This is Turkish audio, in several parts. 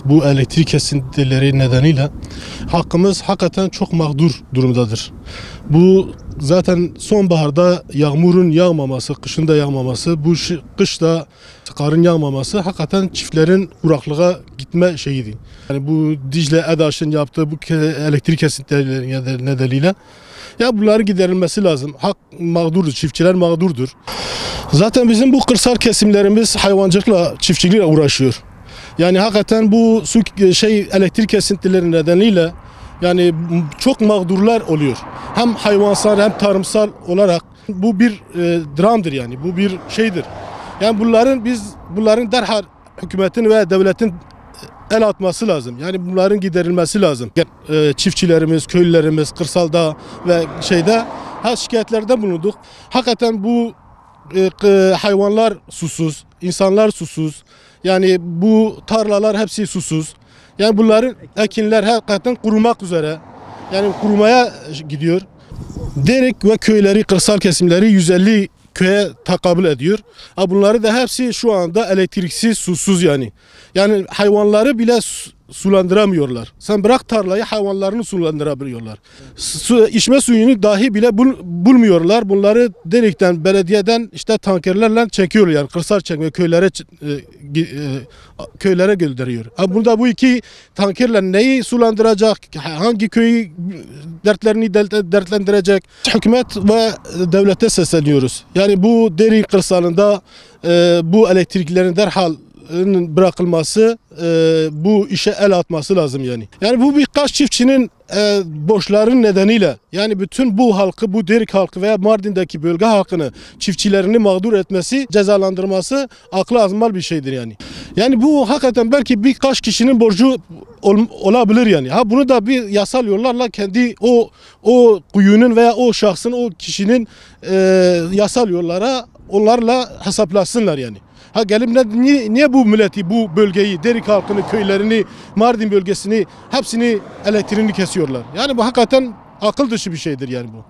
Bu elektrik kesintileri nedeniyle halkımız hakikaten çok mağdur durumdadır. Bu zaten sonbaharda yağmurun yağmaması, kışın da yağmaması, bu kışta karın yağmaması hakikaten çiftlerin kuraklığa gitme şeyiydi. Yani bu Dicle EDAŞ'ın yaptığı bu elektrik kesintileri nedeniyle ya bunların giderilmesi lazım. Halk mağdurdur, çiftçiler mağdurdur. Zaten bizim bu kırsal kesimlerimiz hayvancılıkla, çiftçilikle uğraşıyor. Yani hakikaten bu elektrik kesintileri nedeniyle yani çok mağdurlar oluyor. Hem hayvansal hem tarımsal olarak bu bir dramdır yani. Bu bir şeydir. Yani bunların derhal hükümetin ve devletin el atması lazım. Yani bunların giderilmesi lazım. Çiftçilerimiz, köylülerimiz kırsalda ve şikayetlerde bulunduk. Hakikaten bu hayvanlar susuz, insanlar susuz. Yani bu tarlalar hepsi susuz. Yani bunların ekinler hakikaten kurumak üzere. Yani kurumaya gidiyor. Derek ve köyleri, kırsal kesimleri 150 köye takabül ediyor. Bunları da hepsi şu anda elektriksiz, susuz yani. Yani hayvanları bile sulandıramıyorlar. Sen bırak tarlayı, hayvanlarını sulandırabiliyorlar. İçme suyunu dahi bile bulmuyorlar. Bunları Derek'ten, belediyeden tankerlerle çekiyor yani. Kırsal çekme köylere gönderiyor. Burada bu iki tankerler neyi sulandıracak? Hangi köyü dertlendirecek? Hükümet ve devlete sesleniyoruz. Yani bu Derek kırsalında bu elektriklerin derhal bırakılması, bu işe el atması lazım yani. Yani bu birkaç çiftçinin borçların nedeniyle yani bütün bu halkı, bu Derek halkı veya Mardin'deki bölge halkını, çiftçilerini mağdur etmesi, cezalandırması aklı azmal bir şeydir yani. Yani bu hakikaten belki birkaç kişinin borcu olabilir yani. Bunu da bir yasal yollarla kendi o kuyunun veya o şahsın, o kişinin yasal yollara onlarla hesaplasınlar yani. Gelip niye bu milleti, bu bölgeyi, Derek halkını, köylerini, Mardin bölgesini, hepsini elektriğini kesiyorlar. Yani bu hakikaten akıl dışı bir şeydir yani bu.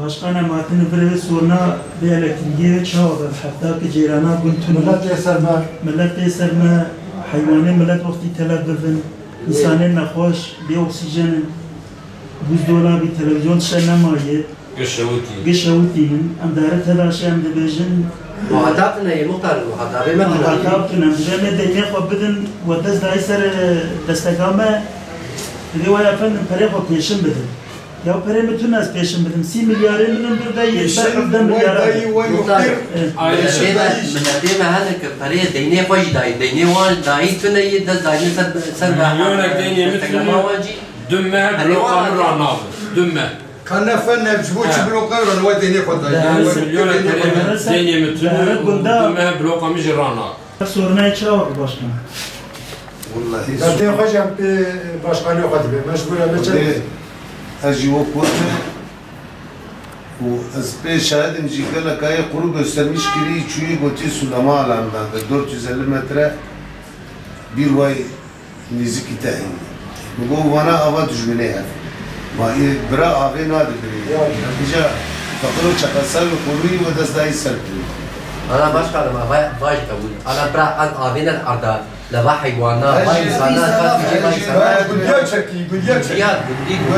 Başkan ematını bir sonra bir elektriğe çağırır. Hatta ki cirana güntünü. Millet eserme, hayvanı millet vakti talep edin. İnsanın nahoş, bir oksijenin. buzdolabı, televizyon şenlemayı, Gışavutinin, am daire telaşı am dibejin. Muhatap ne? Muhtar muhatabı mı? Muhatap ne? Müjde de khobidin ve dest daiser destekame. Rivaya efendim para xo peşin bidin. Ya para bütün az peşin bidin. 3 milyarın min bir de 10 milyar. Muhtar. Millet mi hadi ki parayı deyne koy dahi. Deyne var dahi tüne dest dahi ser Milyonlar deyne mitni dümme blokamı ranav. Dümme. Kanna fenne bu bloklar var deyne koy dahi. Milyonlar deyne mitni dümme blokamı ranav. Soruna çağır başkan. Vallahi. Ben hocam başkanı yok hadi. Meşgul meçhul. Acı okudu. Bu aspe şahidim jikala kaya kuru göstermiş kiri çuyu goti sulama alandan 450 metre bir vay nizik itahin. Bu bana ava düşmene ya. Vay bira ave nadir. Netice fakir çakasal kuruyu ve destayı serpti. Ana başkanım vay kabul. Ana bırak an avinen arda. Lava hayvanlar, vay insanlar, fatih vay insanlar. Gülüyor çeki, gülüyor çeki.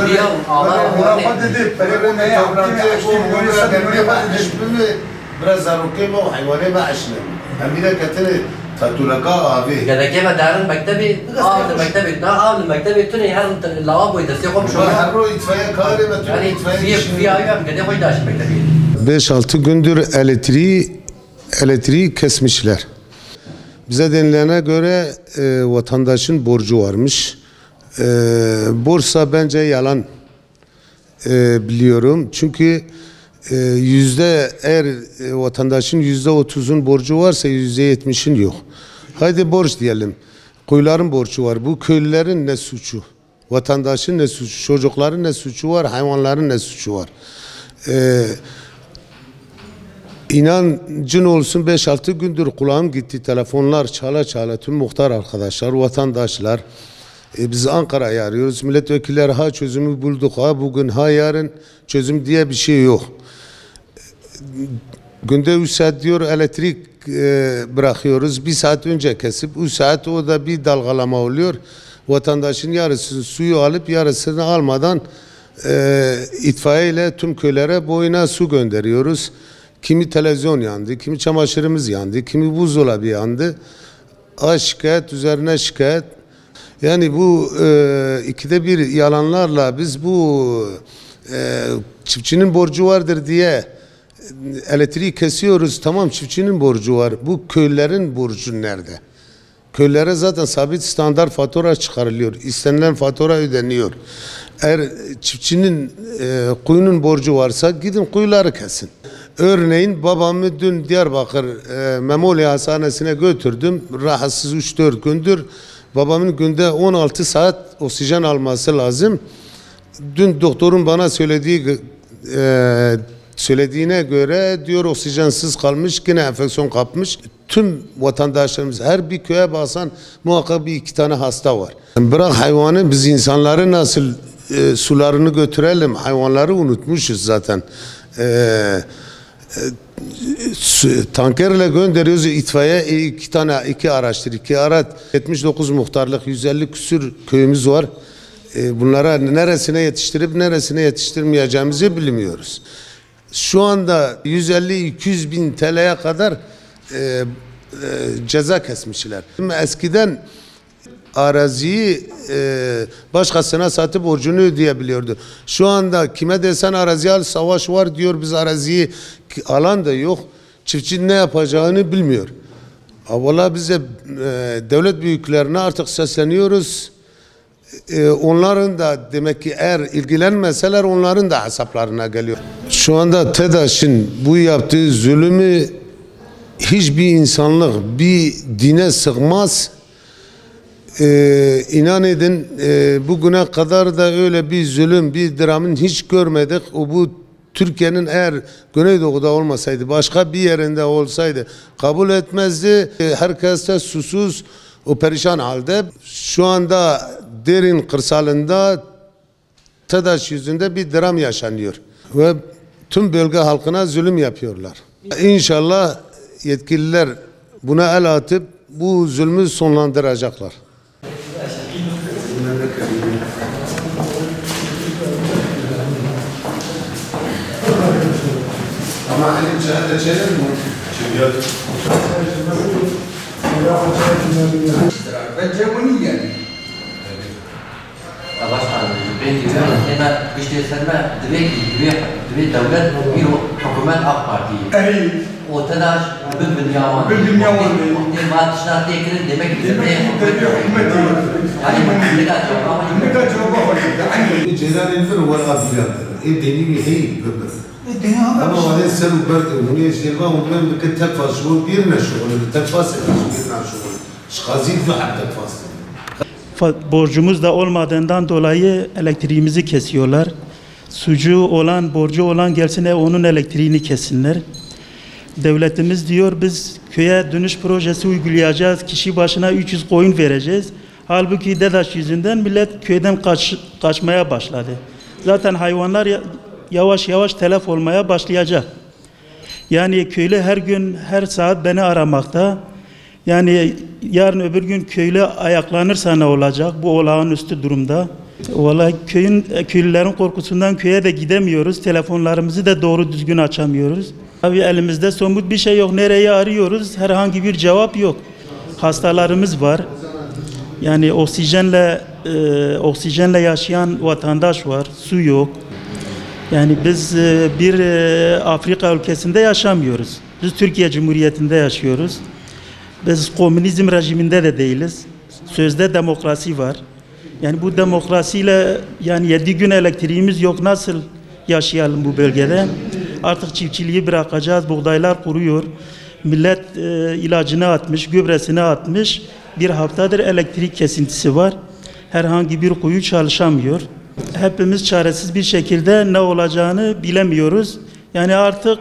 Gülüyor, Allah Allah dedi. Telefonu ne yaptı? Biraz zaruke mi o hayvanı mı aşne? Hem de katını tatulaka abi. Gedeke ve darın mektebi, ağlı mektebi, ağlı mektebi tüne her lavaboyu da size komşu. Her o itfaiye kâri ve tüm itfaiye işini. Bir ayağım gede koy daş mektebi. 5-6 gündür elektriği kesmişler. Bize denilene göre vatandaşın borcu varmış. Borsa bence yalan biliyorum. Çünkü eğer vatandaşın %30'un borcu varsa %70'in yok. Haydi borç diyelim. Kuyuların borcu var. Bu köylülerin ne suçu? Vatandaşın ne suçu? Çocukların ne suçu var? Hayvanların ne suçu var? İnancın olsun 5-6 gündür kulağım gitti. Telefonlar çala tüm muhtar arkadaşlar, vatandaşlar. Biz Ankara'yı arıyoruz. Milletvekilleri ha çözümü bulduk, ha bugün, ha yarın çözüm diye bir şey yok. Günde 3 saat diyor elektrik bırakıyoruz. 1 saat önce kesip 3 saat o da bir dalgalama oluyor. Vatandaşın yarısı suyu alıp yarısını almadan itfaiye ile tüm köylere boyuna su gönderiyoruz. Kimi televizyon yandı, kimi çamaşırımız yandı, kimi buzdolabı yandı. Şikayet üzerine şikayet. Yani bu 2'de 1 yalanlarla biz bu çiftçinin borcu vardır diye elektriği kesiyoruz. Tamam, çiftçinin borcu var. Bu köylerin borcu nerede? Köylere zaten sabit standart fatura çıkarılıyor. İstenilen fatura ödeniyor. Eğer çiftçinin kuyunun borcu varsa gidin kuyuları kesin. Örneğin babamı dün Diyarbakır Memoli Hastanesi'ne götürdüm. Rahatsız 3-4 gündür. Babamın günde 16 saat oksijen alması lazım. Dün doktorun bana söylediğine göre diyor oksijensiz kalmış, yine enfeksiyon kapmış. Tüm vatandaşlarımız her bir köye baksan muhakkak 1-2 tane hasta var. Bırak hayvanı, biz insanları nasıl sularını götürelim, hayvanları unutmuşuz zaten. Tankerle gönderiyoruz itfaiye, 2 araçtır, 2 araç, 79 muhtarlık, 150 küsür köyümüz var. Bunlara neresine yetiştirip neresine yetiştirmeyeceğimizi bilmiyoruz. Şu anda 150-200 bin TL'ye kadar ceza kesmişler. Eskiden araziyi başkasına satıp borcunu ödeyebiliyordu. Şu anda kime desen arazi al, savaş var diyor, biz araziyi alan da yok. Çiftçi ne yapacağını bilmiyor. Valla biz de devlet büyüklerine artık sesleniyoruz. Onların da demek ki eğer ilgilenmeseler onların da hesaplarına geliyor. Şu anda TEDAŞ'ın bu yaptığı zulümü hiçbir insanlık, bir dine sığmaz. İnan edin bugüne kadar da öyle bir zulüm, bir dramın hiç görmedik. Bu Türkiye'nin eğer Güneydoğu'da olmasaydı, başka bir yerinde olsaydı kabul etmezdi. Herkes de susuz, o perişan halde. Şu anda derin kırsalında TEDAŞ yüzünde bir dram yaşanıyor. Ve tüm bölge halkına zulüm yapıyorlar. İnşallah yetkililer buna el atıp bu zulmü sonlandıracaklar. Ama halim şahada çeler mi? Çekiyor. Başkan, ben diyorum, hemen işte senme dve devlet bir hükümet AK Parti'yi. Evet. O TEDAŞ bir yaman. Bir batışlar tekrar demek ki hükümet yok. Yani ne kadar çok ama Ne kadar çok var. Ceylan Elfir var abiyatır. Deni bir hey bıbır. Ama vade sen berdi. Niye şerba umman bir tefas şu bir neşol. Tefas bir neşol. Şkazit ve hatta tefas. Borcumuz da olmadığından dolayı elektriğimizi kesiyorlar. Sucu olan, borcu olan gelsin onun elektriğini kessinler. Devletimiz diyor biz köye dönüş projesi uygulayacağız. Kişi başına 300 koyun vereceğiz. Halbuki TEDAŞ yüzünden millet köyden kaçmaya başladı. Zaten hayvanlar yavaş yavaş telef olmaya başlayacak. Yani köylü her gün, her saat beni aramakta. Yani yarın öbür gün köylü ayaklanırsa ne olacak? Bu olağanüstü durumda. Vallahi köylülerin korkusundan köye de gidemiyoruz. Telefonlarımızı da doğru düzgün açamıyoruz. Tabii elimizde somut bir şey yok. Nereye arıyoruz? Herhangi bir cevap yok. Hastalarımız var. Yani oksijenle yaşayan vatandaş var. Su yok. Yani biz bir Afrika ülkesinde yaşamıyoruz. Biz Türkiye Cumhuriyeti'nde yaşıyoruz. Biz komünizm rejiminde de değiliz. Sözde demokrasi var. Yani bu demokrasiyle yani 7 gün elektriğimiz yok. Nasıl yaşayalım bu bölgede? Artık çiftçiliği bırakacağız. Buğdaylar kuruyor. Millet ilacını atmış, gübresini atmış. Bir haftadır elektrik kesintisi var. Herhangi bir kuyu çalışamıyor. Hepimiz çaresiz bir şekilde ne olacağını bilemiyoruz. Yani artık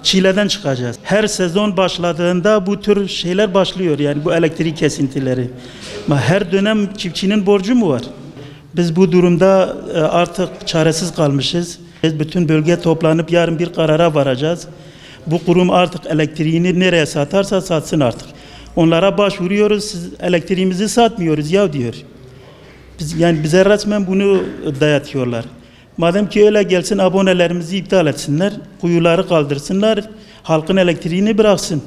çileden çıkacağız. Her sezon başladığında bu tür şeyler başlıyor. Yani bu elektrik kesintileri. Ama her dönem çiftçinin borcu mu var? Biz bu durumda artık çaresiz kalmışız. Bütün bölge toplanıp yarın bir karara varacağız. Bu kurum artık elektriğini nereye satarsa satsın artık. Onlara başvuruyoruz, siz elektriğimizi satmıyoruz ya diyor. Yani bize resmen bunu dayatıyorlar. Madem ki öyle gelsin abonelerimizi iptal etsinler, kuyuları kaldırsınlar, halkın elektriğini bıraksın.